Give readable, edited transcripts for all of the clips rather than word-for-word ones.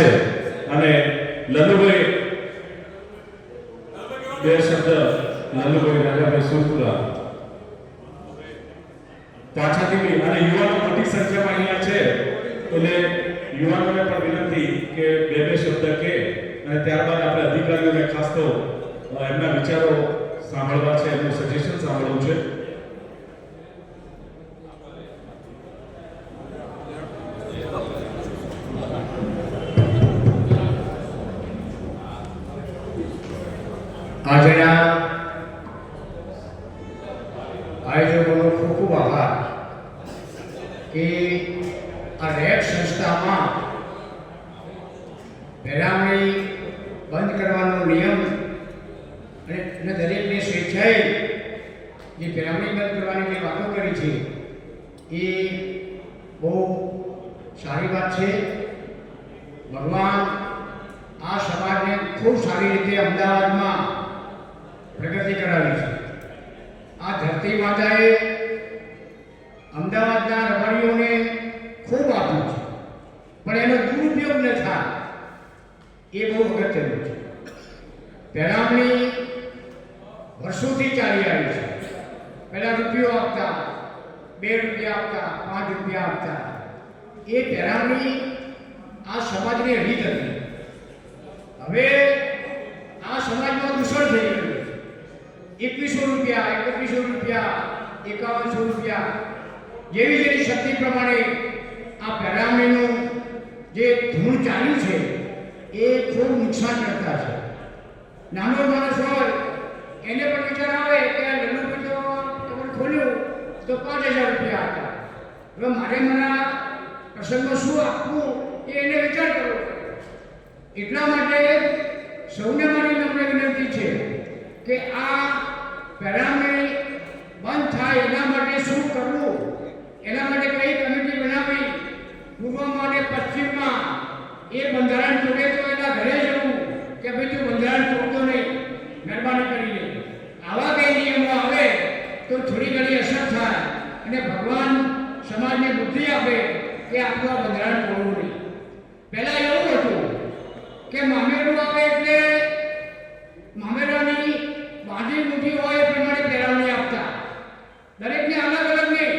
છે અને લલ્લુભાઈ બે શબ્દ લલ્લુભાઈ રાજાભાઈ સુરપુરા પાછળથી અને યુવાનો મોટી સંખ્યામાં અહીંયા છે એટલે યુવાનોને પણ વિનંતી કે બે શબ્દ કે અને ત્યારબાદ આપણે અધિકારીઓને ખાસ તો એમના વિચારો સાંભળવા છે, એમનું સજેશન સાંભળવું છે. આજના આયોજકોનો ખૂબ ખૂબ આભાર કે આ રેપ સંસ્થામાં પહેરામણી બંધ કરવાનો નિયમ અને દરેકને સ્વેચ્છાએ જે પહેરામણી બંધ કરવાની જે વાતો કરી છે એ બહુ સારી વાત છે. ભગવાન આ સમાજને ખૂબ સારી રીતે અમદાવાદમાં પ્રગતિ કરાવી છે. આ ધરતી માતાએ અમદાવાદના રમણીઓને ખૂબ આપ્યું છે, પણ એનો દુરુપયોગ ન થાય એ બહુ અગત્યનું છે. પહેરામણી વર્ષોથી ચાલી આવી છે. પહેલાં રૂપિયો આપતા, 2 રૂપિયા આપતા, 5 રૂપિયા આપતા. એ પહેરામણી આ સમાજની રીત હતી. હવે આ સમાજમાં દૂષણ થઈ ગયું. 2100 રૂપિયા, 3100 રૂપિયા, 5100 રૂપિયા જેવી જેવી શક્તિ પ્રમાણે આ પહેરામણીનું જે ધૂળ ચાલ્યું છે એ ખૂબ નુકસાન કરતા છે. નાનો માણસ હોય એને પણ વિચાર આવે કે આ લલ્લુભાઈ તો તમે ખોલ્યું તો 5000 રૂપિયા હતા, હવે મારે મારા પ્રસંગમાં શું આપવું એ એને વિચાર કરવો. એટલા માટે સૌને મારી નમ્ર વિનંતી છે કે આ પહેરામણી બંધ થાય એના માટે શું કરવું, એના માટે કઈ કમિટી બનાવી પૂર્વમાં અને પશ્ચિમમાં એ બંધારણ તોડે તો એના ઘરે જવું કે ભાઈ તું બંધારણ તોડતો નહીં, મહેરબાની કરીને આવા કઈ નિયમો આવે તો થોડી ઘણી અસર થાય અને ભગવાન સમાજને બુદ્ધિ આપે કે આપણું આ બંધારણ તોડવું નહીં. પહેલાં એવું હતું કે મામેરું આવે એટલે મામેરાની બાંધી મુઠ્ઠી હોય એ પ્રમાણે પહેરાવણી આપતા. દરેકને અલગ અલગ નહીં.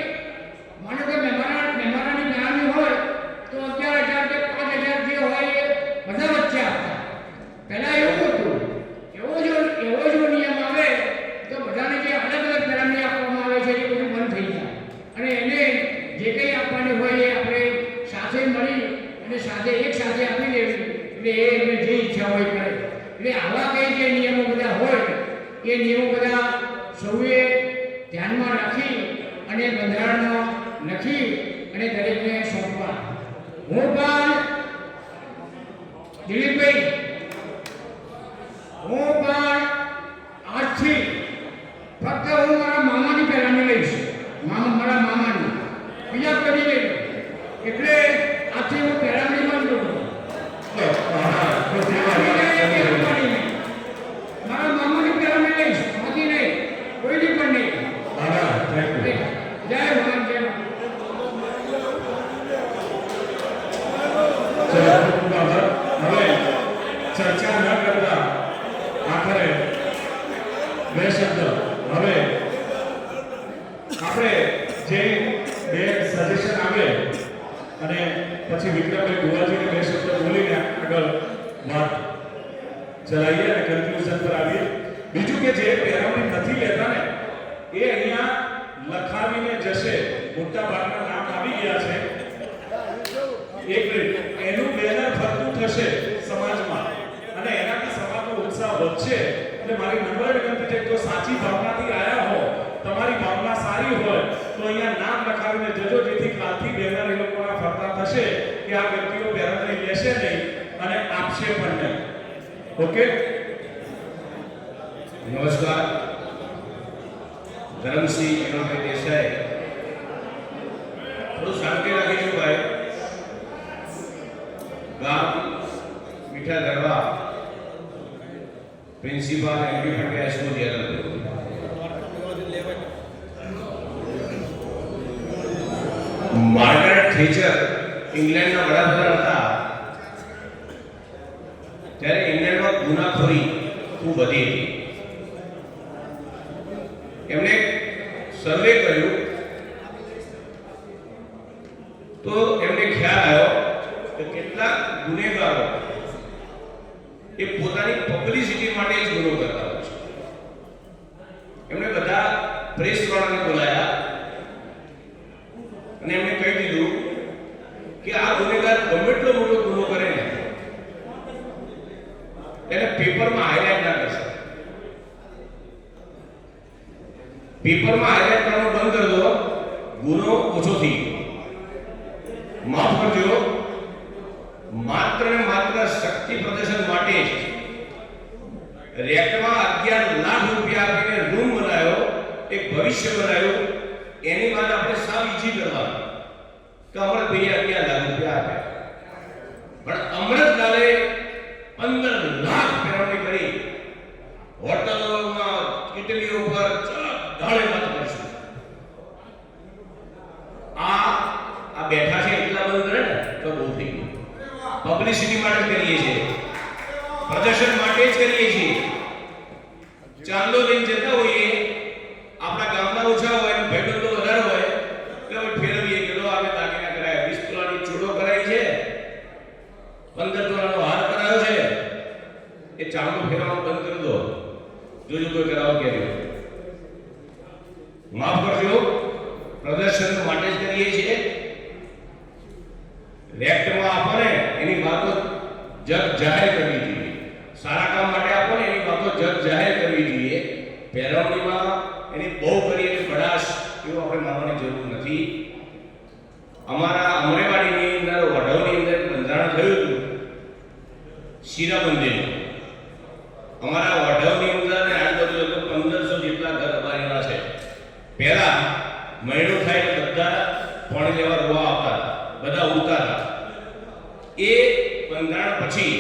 માનો કે મહેમાનાની પહેરાવણી હોય તો 11,000 કે 5,000 જે હોય એ બધા વચ્ચે આપતા. પહેલાં એવું હતું. એવો જો નિયમ આવે તો બધાને જે અલગ અલગ પહેરાવણી આપવામાં આવે છે એ બધું બંધ થઈ જાય અને એને જે કંઈ આપવાની હોય એ આપણે સાથે મળી અને એક સાથે આપી દેવી એટલે એમને જે ઈચ્છા હોય કરે. એટલે આવા કંઈ જે નિયમો બધા હોય એ નિયમો બધા સૌએ ધ્યાનમાં રાખી અને બંધારણમાં લખી અને દરેકને સોંપવા. હું પણ દિલીપભાઈ આજથી ફક્ત હું મારા મામાની પહેરામણી લઈશ, મારા મામાની, બીજા કરી લઈશ. એટલે આજથી હું પહેરામણી બંધ કરું. મારા મામાની પહેરામણી લઈશ, બાકી નહીં, કોઈની પણ નહીં. જય ભગવાન, જય હવે ચર્ચા ન કરતા આખરે બે શબ્દ હવે આપણે જે બે સજેશન આવે અને પછી વિક્રમભાઈ ગુવાજીને બે શબ્દ બોલીને આગળ વાત ચલાવીએ અને કન્ક્લુઝન પર આવીએ. બીજું કે જે પહેરામણી નથી લેતા ને એ અહીંયા લખાવીને જશે. મોટા ભાગના નામ આવી ગયા છે. એક મિનિટ, એનું બેનર ફરતું થશે સમાજમાં અને એનાથી સમાજનો ઉત્સાહ વધશે. એટલે મારી નમ્ર વિનંતી છે કે સાચી ભાવનાથી આયા હો, તમારી ભાવના સારી હોય તો અહીંયા નામ લખાવીને જજો, જેથી કાલથી બેનર એ લોકોના ફરતા થશે કે આ વ્યક્તિઓ પહેરામણી લેશે નહીં અને આપશે પણ નહીં. ઓકે, નમસ્કાર. ધરમસિંહ વિનોદભાઈ દેસાઈ. થોડું શાંતિ રાખીશું ભાઈ. ગામ મીઠા ગરવા, પ્રિન્સિપાલ એમડી ફટકે હાઈસ્કૂલ જેલર. માર્garet થેચર ઇંગ્લેન્ડના વડાપ્રધાન હતા. ગુનાખોરી ખૂબ વધી હતી. એમણે સર્વે કર્યું તો એમને ખ્યાલ આવ્યો કે કેટલાક ગુનેગારો એ પોતાની પબ્લિસિટી માટે જ ગુનો કરતા હોય છે. એમણે બધા પ્રેસ વાળાને બોલાયા અને એમણે કહી દીધું કે આ ગુનેગાર ગમે એટલો મોટો ગુનો કરે ને એને પેપરમાં હાઇલાઇટ ના કરશે. પેપરમાં હાઇલાઇટ કરવાનું બંધ કરી દો, ગુનો ઓછો થઈ ગયો. માફ કરજો, માત્ર ને માત્ર શક્તિ પ્રદર્શન માટે જ રેકમાં 11 લાખ રૂપિયા આપીને રૂમ બનાવ્યો, એક ભવિષ્ય બનાવ્યું. એની વાત આપણે સાવ ઈજી કરવાનું કે અમૃતભાઈએ 11 લાખ રૂપિયા આપ્યા, પણ અમૃતલાલે 15 લાખ પેરવણી કરી હોટલોમાં ઇટલીઓ પર ઢાળે વાત કરશું. આ બેઠા છે એટલા બધું કરે ને તો બહુ થઈ ગયું. પબ્લિસિટી માટે જ કરીએ છીએ, પ્રદર્શન માટે જ કરીએ છીએ. ચાંદલો લઈને જતા હોઈએ, આપણા ગામના ઓછા હોય અને ભાઈબંધો વધારે હોય એટલે હવે ફેરવીએ કે લો આવે દાગીના કરાય, 20 તોલાની ચૂડો કરાઈ છે, 15 તોલાનો હાર કરાયો છે, એ ચાંદલો ફેરવાનું બંધ કરી દો. જોજો કોઈ કરાવો કે માફ કરજો, પ્રદર્શન માટે જ કરીએ છીએ. રેક્ટમાં આપો ને એની વાતો જગ જાહેર કરવી જોઈએ. સારા કામ માટે આપો ને એની વાતો જગ જાહેર કરવી જોઈએ. પેરવણીમાં એની બહુ કરીને બડાશ એવું આપણે માનવાની જરૂર નથી. અમારા અમરેવાડીની અંદર વઢવની અંદર બંધારણ થયું હતું શીરાબંધીનું. અમારા વઢવની અંદર અને આજુબાજુ 1500 જેટલા ઘર અમારીના છે. પહેલા મહિનો થાય એટલે બધા પાણી લેવા રોવા આવતા હતા, બધા ઉડતા હતા. એ બંધારણ પછી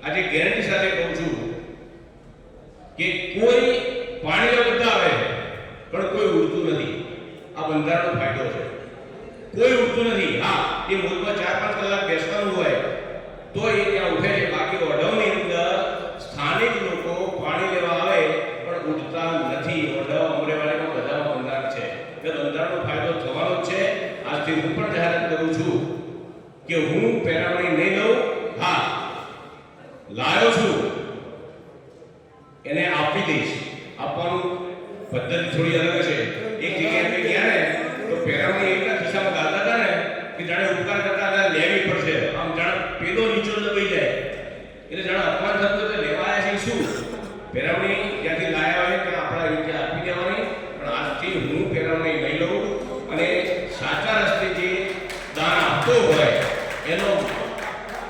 આજે ગેરંટી સાથે કહું છું કે કોઈ પાણી લેવા બધા આવે પણ કોઈ ઉડતું નથી. આ બંધારણનો ફાયદો છે. કોઈ ઉડતું નથી. હા, એ મૂળમાં 4-5 કલાક બેસવાનું હોય તો એ ત્યાં ઉઠે છે. બાકી ઓઢવની અંદર સ્થાનિક લોકો પાણી લેવા આવે પણ ઉડતા નથી. ઓઢવ અમરેવાડીમાં બધામાં બંધારણ છે એટલે બંધારણનો ફાયદો થવાનો જ છે. આજથી હું પણ જાહેરાત કરું છું કે હું પેરામણી નહીં લઉં. હા, લાયો છું એને આપી દઈશ. આપવાનું પદ્ધતિ થોડી અલગ છે. એક જગ્યાએ આપણે ગયા ને તો પેરામણી એટલા ખિસ્સામાં ગાળતા હતા ને કે જાણે ઉપકાર કરતા હતા લેવી પડશે. આમ જાણે પેલો નીચો દબાઈ જાય એટલે જાણે અપમાન થતું તો લેવા આવ્યા છે શું. પેરામણી જ્યાંથી લાયા હોય ત્યાં આપણા રીતે આપી દેવાની. પણ આજથી હું પેરામણી નહીં લઉં અને સાચા રસ્તે જે દાન આપતો હોય એનો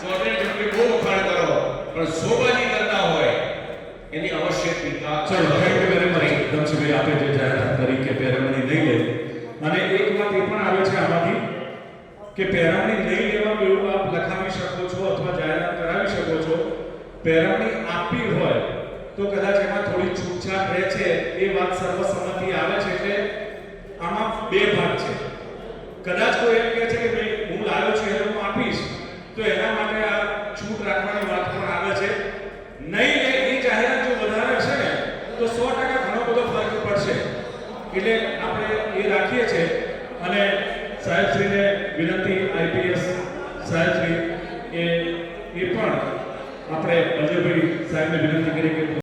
ચોટે બહુ વખાણ કરો, પણ શોભાજી કરતા હોય એની અવશ્ય ટીકા. ચલો, thank you very much Dhansubhai, આપે જે જાહેરાત કરી કે પેરવણી નહીં લે. અને એક વાત એ પણ આવે છે આમાંથી કે પેરવણી નહીં લેવાનું એવું આપ લખાવી શકો છો અથવા જાહેરાત કરાવી શકો છો. પેરવણી આપી હોય તો કદાચ એમાં થોડી છૂટછાટ રહે છે. એ વાત સર્વસંમતિ આવે છે એટલે આમાં બે ભાગ છે. કદાચ કોઈ એમ કહે છે કે ભાઈ હું લાવ્યો છું એટલે હું આપીશ, તો એના માટે આ છૂટ રાખવાની વાત પણ આવે છે. નહીં લે એ જાહેરાત જો વધારે હશે ને તો 100% ઘણો બધો ફરક પડશે. એટલે આપણે એ રાખીએ છીએ. અને સાહેબશ્રીને વિનંતી, આઈપીએસ સાહેબશ્રી એ પણ આપણે અજયભાઈ સાહેબને વિનંતી કરી કે